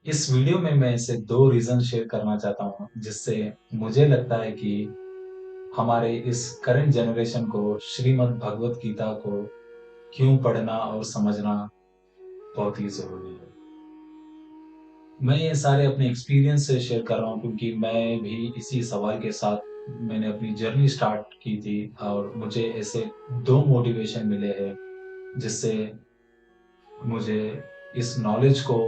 इस वीडियो में मैं ऐसे 2 रीज़न शेयर करना चाहता हूँ, जिससे मुझे लगता है कि हमारे इस करंट जनरेशन को श्रीमद् भगवत गीता को क्यों पढ़ना और समझना बहुत ही ज़रूरी है। मैं ये सारे अपने एक्सपीरियंस से शेयर कर रहा हूँ क्योंकि मैं भी इसी सवाल के साथ मैंने अपनी जर्नी स्टार्ट की थी और मुझे ऐसे 2 मोटिवेशन मिले हैं, जिससे मुझे इस नॉलेज को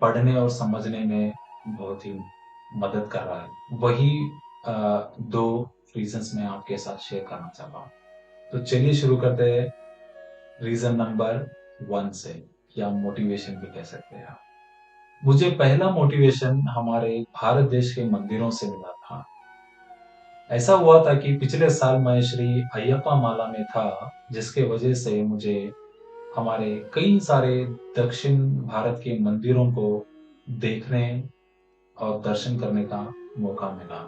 पढ़ने और समझने में बहुत ही मदद कर रहा है। वही 2 रीज़न्स मैं आपके साथ शेयर करना चाहता हूँ। तो चलिए शुरू करते हैं रीज़न नंबर 1 से, या मोटिवेशन भी कह सकते हैं आप। मुझे पहला मोटिवेशन हमारे भारत देश के मंदिरों से मिला था। ऐसा हुआ था कि पिछले साल मैं श्री अयप्पा माला में था, जिसके वजह से मुझे हमारे कई सारे दक्षिण भारत के मंदिरों को देखने और दर्शन करने का मौका मिला।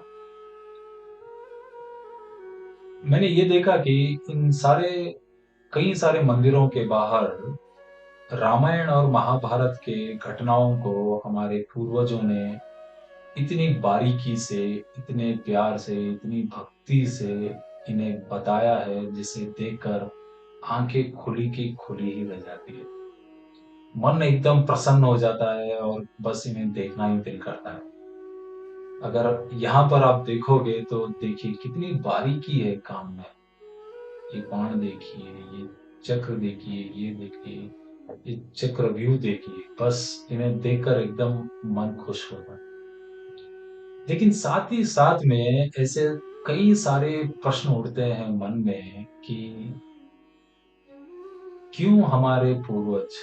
मैंने ये देखा कि इन सारे कई सारे मंदिरों के बाहर रामायण और महाभारत के घटनाओं को हमारे पूर्वजों ने इतनी बारीकी से, इतने प्यार से, इतनी भक्ति से इन्हें बताया है, जिसे देखकर आंखें खुली की खुली ही रह जाती है। मन एकदम प्रसन्न हो जाता है और बस इन्हें देखना ही दिल करता है। अगर यहाँ पर आप देखोगे तो देखिए कितनी बारीकी है काम में। ये बाण देखिए, ये चक्र देखिए, ये देखिए, ये चक्रव्यूह देखिए, बस इन्हें देखकर एकदम मन खुश होता है। लेकिन साथ ही साथ में ऐसे कई सारे प्रश्न उठते हैं मन में कि क्यों हमारे पूर्वज,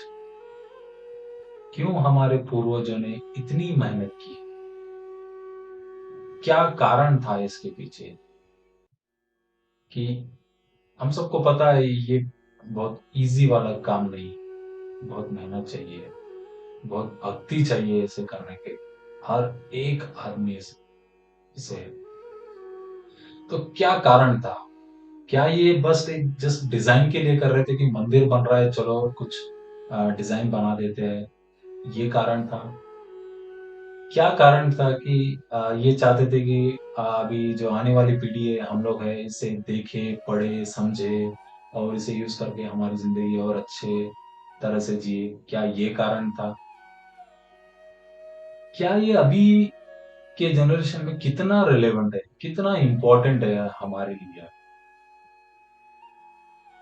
क्यों हमारे पूर्वजों ने इतनी मेहनत की? क्या कारण था इसके पीछे? कि हम सबको पता है ये बहुत ईज़ी वाला काम नहीं, बहुत मेहनत चाहिए, बहुत भक्ति चाहिए इसे करने के, हर एक आदमी इसे। तो क्या कारण था? क्या ये बस एक जस्ट डिज़ाइन के लिए कर रहे थे कि मंदिर बन रहा है, चलो कुछ डिज़ाइन बना देते हैं, ये कारण था? क्या कारण था कि ये चाहते थे कि अभी जो आने वाली पीढ़ी है, हम लोग हैं, इसे देखे, पढ़े, समझे और इसे यूज़ करके हमारी ज़िंदगी और अच्छे तरह से जिए, क्या ये कारण था? क्या ये अभी के जनरेशन में कितना रिलेवेंट है, कितना इम्पोर्टेंट है हमारे लिए?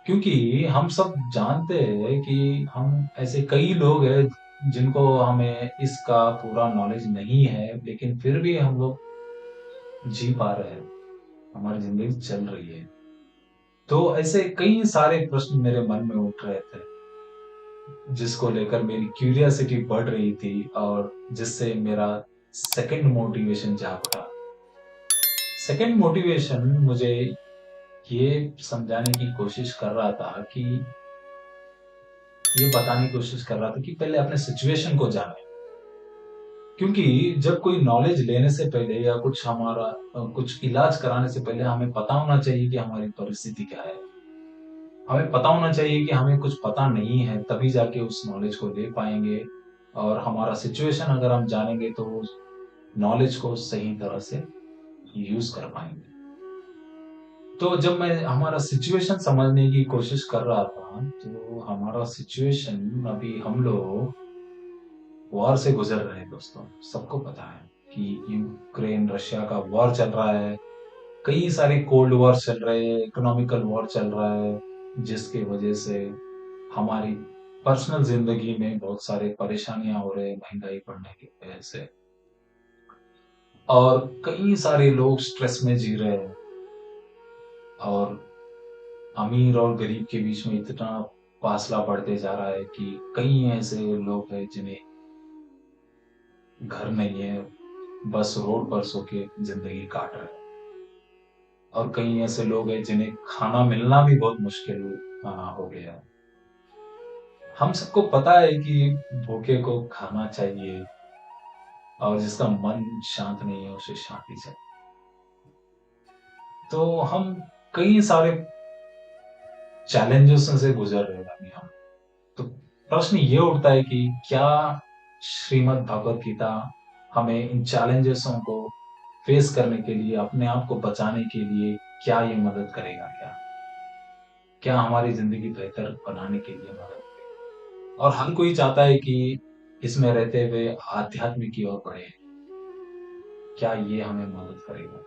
क्योंकि हम सब जानते हैं कि हम ऐसे कई लोग हैं जिनको हमें इसका पूरा नॉलेज नहीं है, लेकिन फिर भी हम लोग जी पा रहे हैं, हमारी ज़िंदगी चल रही है। तो ऐसे कई सारे प्रश्न मेरे मन में उठ रहे थे, जिसको लेकर मेरी क्यूरियोसिटी बढ़ रही थी और जिससे मेरा सेकंड मोटिवेशन जाग उठा। सेकंड मोटिवेशन मुझे ये समझाने की कोशिश कर रहा था कि ये बताने की कोशिश कर रहा था कि पहले अपने सिचुएशन को जानें। क्योंकि जब कोई नॉलेज लेने से पहले या कुछ हमारा कुछ इलाज कराने से पहले हमें पता होना चाहिए कि हमारी परिस्थिति क्या है। हमें पता होना चाहिए कि हमें कुछ पता नहीं है, तभी जाके उस नॉलेज को ले पाएँगे और हमारा सिचुएशन अगर हम जानेंगे तो उस नॉलेज को सही तरह से यूज़ कर पाएँगे। तो जब मैं हमारा सिचुएशन समझने की कोशिश कर रहा था, तो हमारा सिचुएशन अभी हम लोग वॉर से गुज़र रहे हैं दोस्तों। सबको पता है कि यूक्रेन रशिया का वॉर चल रहा है। कई सारे कोल्ड वॉर चल रहे हैं, इकोनॉमिकल वॉर चल रहा है, जिसकी वजह से हमारी पर्सनल ज़िंदगी में बहुत सारे परेशानियाँ हो रहे हैं, महँगाई बढ़ने की वजह से। और कई सारे लोग स्ट्रेस में जी रहे हैं और अमीर और गरीब के बीच में इतना फासला बढ़ते जा रहा है कि कई ऐसे लोग हैं जिन्हें घर नहीं है, बस रोड पर सो के ज़िंदगी काट रहे हैं। और कई ऐसे लोग हैं जिन्हें खाना मिलना भी बहुत मुश्किल हो गया है। हम सबको पता है कि भूखे को खाना चाहिए और जिसका मन शांत नहीं है उसे शांति चाहिए। तो हम कई सारे चैलेंजेस से गुजर रहे हैं अभी हम। तो प्रश्न ये उठता है कि क्या श्रीमद् भगवत गीता हमें इन चैलेंजेसों को फेस करने के लिए, अपने आप को बचाने के लिए क्या ये मदद करेगा क्या? क्या हमारी ज़िंदगी बेहतर बनाने के लिए मदद करेगा? और हर कोई चाहता है कि इसमें रहते हुए आध्यात्म की ओर बढ़े। क्या ये हमें मदद करेगा?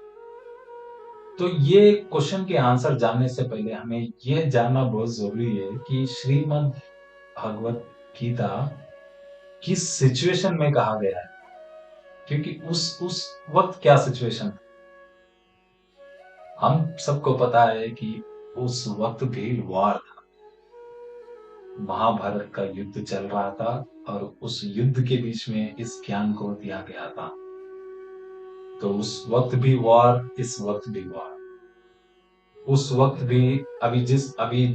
तो ये क्वेश्चन के आंसर जानने से पहले हमें ये जानना बहुत ज़रूरी है कि श्रीमद् भगवत गीता किस सिचुएशन में कहा गया है? क्योंकि उस वक़्त क्या सिचुएशन था? हम सबको पता है कि उस वक़्त भी वॉर था। महाभारत का युद्ध चल रहा था और उस युद्ध के बीच में इस ज्ञान को दिया गया था। तो उस वक़्त भी वॉर, इस वक़्त भी वॉर। उस वक़्त भी अभी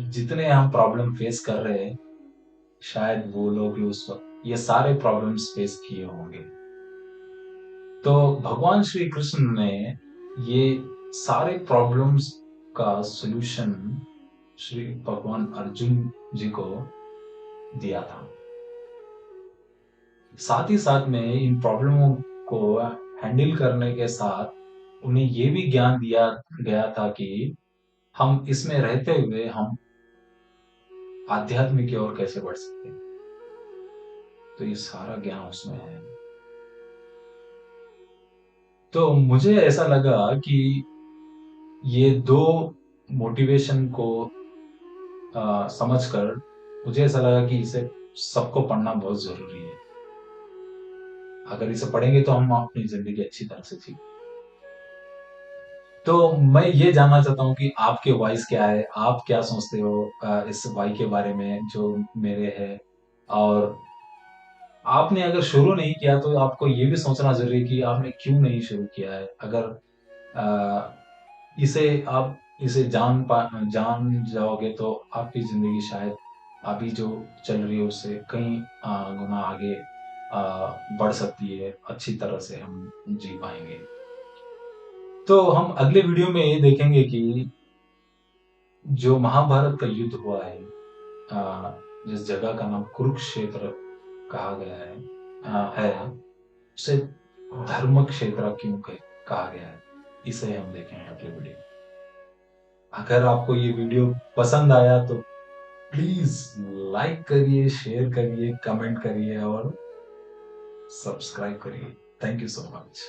जितने हम प्रॉब्लम फेस कर रहे हैं, शायद वो लोग भी उस वक़्त ये सारे प्रॉब्लम्स फेस किए होंगे। तो भगवान श्री कृष्ण ने ये सारे प्रॉब्लम्स का सॉल्यूशन श्री भगवान अर्जुन जी को दिया था। साथ ही साथ में इन प्रॉब्लमों को हैंडल करने के साथ उन्हें ये भी ज्ञान दिया गया था कि हम इसमें रहते हुए हम आध्यात्म की ओर कैसे बढ़ सकते हैं। तो ये सारा ज्ञान उसमें है। तो मुझे ऐसा लगा कि ये दो मोटिवेशन को समझकर मुझे ऐसा लगा कि इसे सबको पढ़ना बहुत जरूरी है। अगर इसे पढ़ेंगे तो हम अपनी जिंदगी अच्छी तरह से जी। तो मैं ये जानना चाहता हूँ कि आपके वॉइस क्या है? आप क्या सोचते हो इस वाई के बारे में जो मेरे है? और आपने अगर शुरू नहीं किया तो आपको ये भी सोचना ज़रूरी है कि आपने क्यों नहीं शुरू किया है? अगर अ, इसे आप इसे जान जाओगे तो आपकी ज़िंदगी शायद अभी जो चल रही है उससे कई गुना आगे बढ़ सकती है। अच्छी तरह से हम जी पाएँगे। तो हम अगले वीडियो में ये देखेंगे कि जो महाभारत का युद्ध हुआ है, जिस जगह का नाम कुरुक्षेत्र कहा गया है उसे धर्म क्षेत्र क्यों कहा गया है? इसे हम देखेंगे अगले वीडियो में। अगर आपको ये वीडियो पसंद आया तो प्लीज लाइक करिए, शेयर करिए, कमेंट करिए और सब्सक्राइब करिए। Thank you so much.